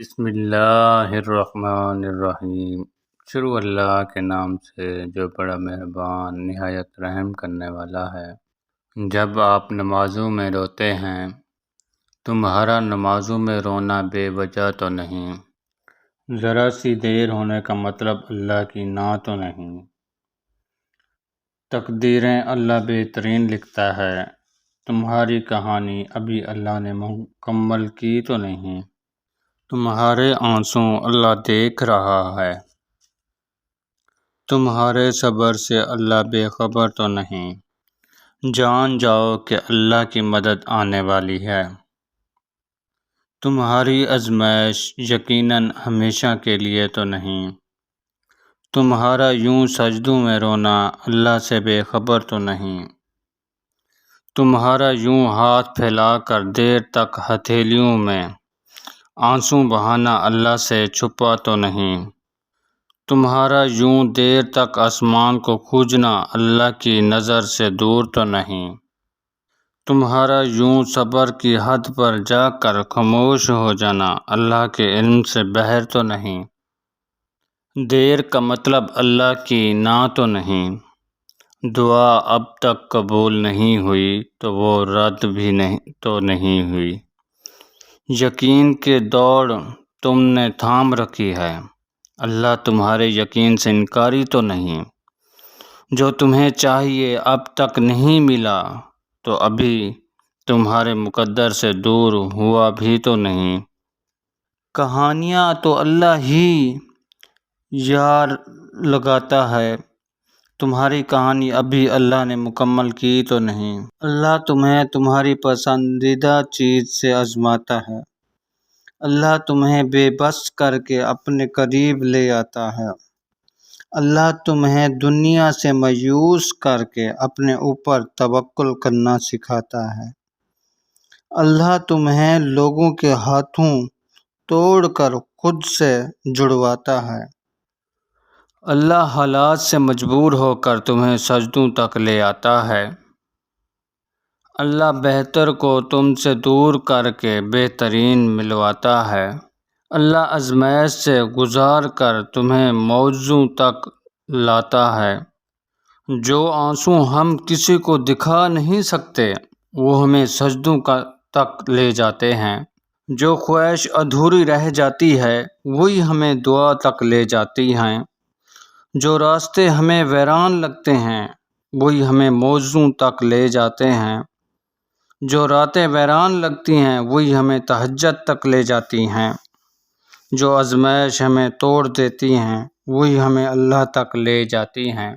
بسم اللہ الرحمن الرحیم۔ شروع اللہ کے نام سے جو بڑا مہربان نہایت رحم کرنے والا ہے۔ جب آپ نمازوں میں روتے ہیں تمہارا نمازوں میں رونا بے وجہ تو نہیں، ذرا سی دیر ہونے کا مطلب اللہ کی نا تو نہیں۔ تقدیریں اللہ بہترین لکھتا ہے، تمہاری کہانی ابھی اللہ نے مکمل کی تو نہیں۔ تمہارے آنسو اللہ دیکھ رہا ہے، تمہارے صبر سے اللہ بے خبر تو نہیں۔ جان جاؤ کہ اللہ کی مدد آنے والی ہے۔ تمہاری آزمائش یقیناً ہمیشہ کے لیے تو نہیں۔ تمہارا یوں سجدوں میں رونا اللہ سے بے خبر تو نہیں۔ تمہارا یوں ہاتھ پھیلا کر دیر تک ہتھیلیوں میں آنسو بہانا اللہ سے چھپا تو نہیں۔ تمہارا یوں دیر تک آسمان کو کھوجنا اللہ کی نظر سے دور تو نہیں۔ تمہارا یوں صبر کی حد پر جا کر خاموش ہو جانا اللہ کے علم سے باہر تو نہیں۔ دیر کا مطلب اللہ کی نا تو نہیں۔ دعا اب تک قبول نہیں ہوئی تو وہ رد بھی نہیں ہوئی۔ یقین کی دوڑ تم نے تھام رکھی ہے، اللہ تمہارے یقین سے انکاری تو نہیں۔ جو تمہیں چاہیے اب تک نہیں ملا تو ابھی تمہارے مقدر سے دور ہوا بھی تو نہیں۔ کہانیاں تو اللہ ہی یار لگاتا ہے، تمہاری کہانی ابھی اللہ نے مکمل کی تو نہیں۔ اللہ تمہیں تمہاری پسندیدہ چیز سے آزماتا ہے، اللہ تمہیں بے بس کر کے اپنے قریب لے آتا ہے، اللہ تمہیں دنیا سے مایوس کر کے اپنے اوپر توکل کرنا سکھاتا ہے، اللہ تمہیں لوگوں کے ہاتھوں توڑ کر خود سے جڑواتا ہے، اللہ حالات سے مجبور ہو کر تمہیں سجدوں تک لے آتا ہے، اللہ بہتر کو تم سے دور کر کے بہترین ملواتا ہے، اللہ آزمائش سے گزار کر تمہیں موعظوں تک لاتا ہے۔ جو آنسو ہم کسی کو دکھا نہیں سکتے وہ ہمیں سجدوں تک لے جاتے ہیں، جو خواہش ادھوری رہ جاتی ہے وہی ہمیں دعا تک لے جاتی ہیں، جو راستے ہمیں ویران لگتے ہیں وہی ہمیں موعظوں تک لے جاتے ہیں، جو راتیں ویران لگتی ہیں وہی ہمیں تہجد تک لے جاتی ہیں، جو آزمائش ہمیں توڑ دیتی ہیں وہی ہمیں اللہ تک لے جاتی ہیں۔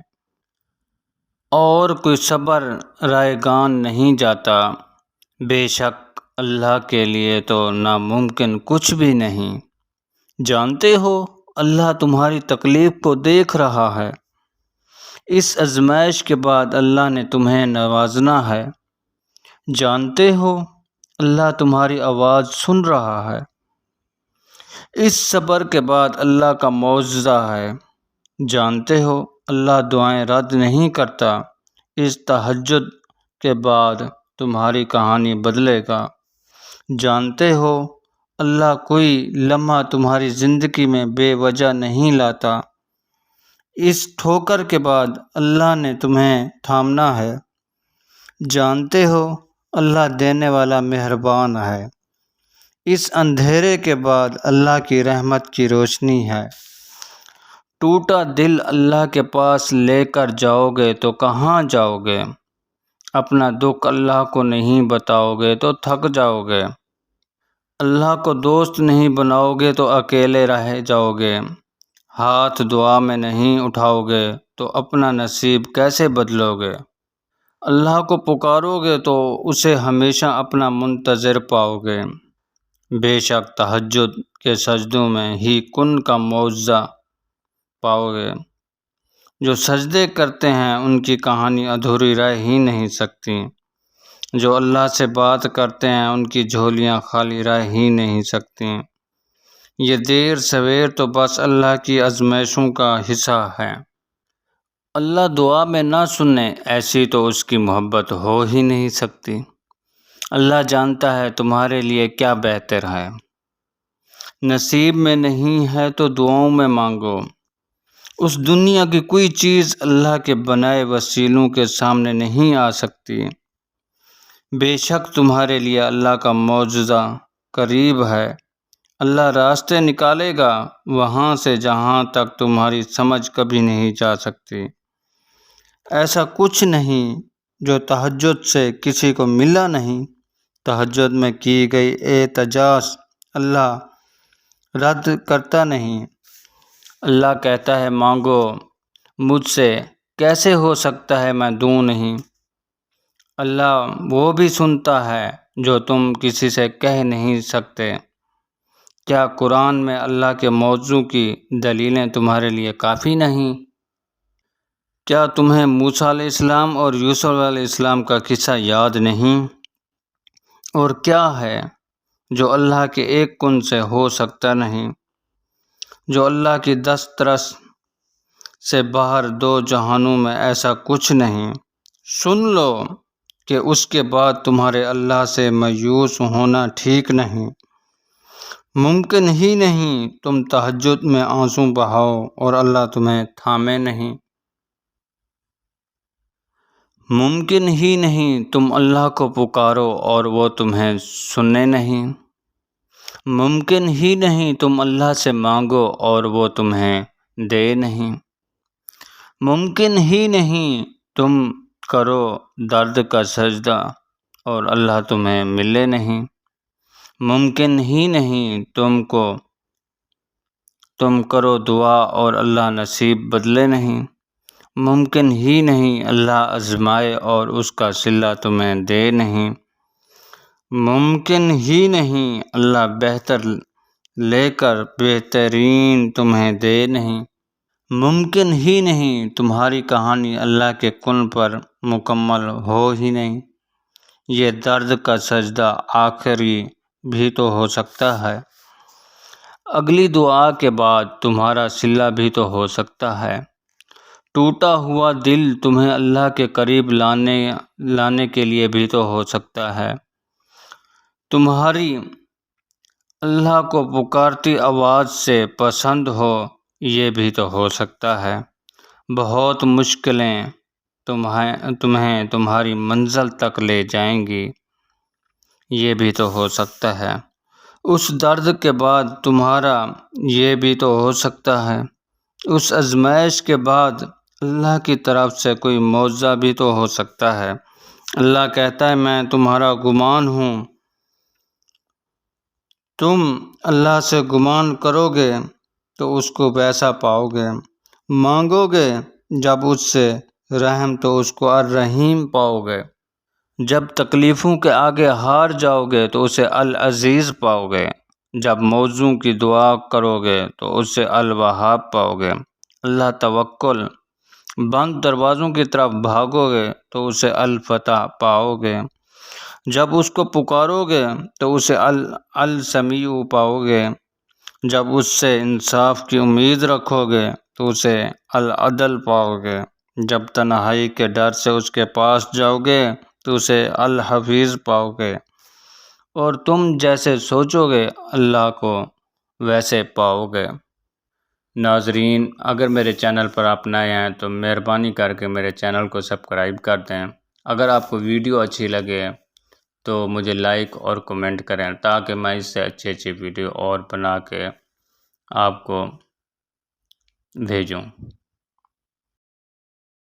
اور کوئی صبر رائگان نہیں جاتا، بے شک اللہ کے لیے تو ناممکن کچھ بھی نہیں۔ جانتے ہو اللہ تمہاری تکلیف کو دیکھ رہا ہے، اس آزمائش کے بعد اللہ نے تمہیں نوازنا ہے، جانتے ہو اللہ تمہاری آواز سن رہا ہے، اس صبر کے بعد اللہ کا معجزہ ہے، جانتے ہو اللہ دعائیں رد نہیں کرتا، اس تہجد کے بعد تمہاری کہانی بدلے گا، جانتے ہو اللہ کوئی لمحہ تمہاری زندگی میں بے وجہ نہیں لاتا، اس ٹھوکر کے بعد اللہ نے تمہیں تھامنا ہے، جانتے ہو اللہ دینے والا مہربان ہے، اس اندھیرے کے بعد اللہ کی رحمت کی روشنی ہے، ٹوٹا دل اللہ کے پاس لے کر جاؤ گے تو کہاں جاؤ گے، اپنا دکھ اللہ کو نہیں بتاؤ گے تو تھک جاؤ گے، اللہ کو دوست نہیں بناؤ گے تو اکیلے رہ جاؤ گے، ہاتھ دعا میں نہیں اٹھاؤ گے تو اپنا نصیب کیسے بدلو گے، اللہ کو پکارو گے تو اسے ہمیشہ اپنا منتظر پاؤ گے، بے شک تہجد کے سجدوں میں ہی کن کا معجزہ پاؤ گے، جو سجدے کرتے ہیں ان کی کہانی ادھوری رہ ہی نہیں سکتی، جو اللہ سے بات کرتے ہیں ان کی جھولیاں خالی رہ ہی نہیں سکتی، یہ دیر سویر تو بس اللہ کی آزمائشوں کا حصہ ہے، اللہ دعا میں نہ سنے ایسی تو اس کی محبت ہو ہی نہیں سکتی، اللہ جانتا ہے تمہارے لیے کیا بہتر ہے، نصیب میں نہیں ہے تو دعاؤں میں مانگو۔ اس دنیا کی کوئی چیز اللہ کے بنائے وسیلوں کے سامنے نہیں آ سکتی۔ بے شک تمہارے لیے اللہ کا معجزہ قریب ہے۔ اللہ راستے نکالے گا وہاں سے جہاں تک تمہاری سمجھ کبھی نہیں جا سکتی۔ ایسا کچھ نہیں جو تہجد سے کسی کو ملا نہیں۔ تہجد میں کی گئی احتجاج اللہ رد کرتا نہیں۔ اللہ کہتا ہے مانگو مجھ سے، کیسے ہو سکتا ہے میں دوں نہیں۔ اللہ وہ بھی سنتا ہے جو تم کسی سے کہہ نہیں سکتے۔ کیا قرآن میں اللہ کے موضوع کی دلیلیں تمہارے لیے کافی نہیں؟ کیا تمہیں موسیٰ علیہ السلام اور یوسف علیہ السلام کا قصہ یاد نہیں؟ اور کیا ہے جو اللہ کے ایک کن سے ہو سکتا نہیں؟ جو اللہ کی دسترس سے باہر دو جہانوں میں ایسا کچھ نہیں۔ سن لو کہ اس کے بعد تمہارے اللہ سے مایوس ہونا ٹھیک نہیں۔ ممکن ہی نہیں تم تہجد میں آنسو بہاؤ اور اللہ تمہیں تھامے نہیں۔ ممکن ہی نہیں تم اللہ کو پکارو اور وہ تمہیں سنے نہیں۔ ممکن ہی نہیں تم اللہ سے مانگو اور وہ تمہیں دے نہیں۔ ممکن ہی نہیں تم کرو درد کا سجدہ اور اللہ تمہیں ملے نہیں۔ ممکن ہی نہیں تم کرو دعا اور اللہ نصیب بدلے نہیں۔ ممکن ہی نہیں اللہ آزمائے اور اس کا صلہ تمہیں دے نہیں۔ ممکن ہی نہیں اللہ بہتر لے کر بہترین تمہیں دے نہیں۔ ممکن ہی نہیں تمہاری کہانی اللہ کے کن پر مکمل ہو ہی نہیں۔ یہ درد کا سجدہ آخری بھی تو ہو سکتا ہے۔ اگلی دعا کے بعد تمہارا صلہ بھی تو ہو سکتا ہے۔ ٹوٹا ہوا دل تمہیں اللہ کے قریب لانے کے لیے بھی تو ہو سکتا ہے۔ تمہاری اللہ کو پکارتی آواز سے پسند ہو یہ بھی تو ہو سکتا ہے۔ بہت مشکلیں تمہیں تمہاری منزل تک لے جائیں گی یہ بھی تو ہو سکتا ہے۔ اس درد کے بعد تمہارا یہ بھی تو ہو سکتا ہے۔ اس آزمائش کے بعد اللہ کی طرف سے کوئی معجزہ بھی تو ہو سکتا ہے۔ اللہ کہتا ہے میں تمہارا گمان ہوں۔ تم اللہ سے گمان کرو گے تو اس کو ویسا پاؤ گے۔ مانگو گے جب اس سے رحم تو اس کو الرحیم پاؤ گے۔ جب تکلیفوں کے آگے ہار جاؤ گے تو اسے العزیز پاؤ گے۔ جب موضوع کی دعا کرو گے تو اسے الوہاب پاؤ گے۔ اللہ توکل بند دروازوں کی طرف بھاگو گے تو اسے الفتح پاؤ گے۔ جب اس کو پکارو گے تو اسے السمیع پاؤ گے۔ جب اس سے انصاف کی امید رکھو گے تو اسے العدل پاؤ گے۔ جب تنہائی کے ڈر سے اس کے پاس جاؤ گے تو اسے الحفیظ پاؤ گے۔ اور تم جیسے سوچو گے اللہ کو ویسے پاؤ گے۔ ناظرین، اگر میرے چینل پر آپ نئے ہیں تو مہربانی کر کے میرے چینل کو سبسکرائب کر دیں۔ اگر آپ کو ویڈیو اچھی لگے تو مجھے لائک اور کمنٹ کریں تاکہ میں اس سے اچھی ویڈیو اور بنا کے آپ کو بھیجوں۔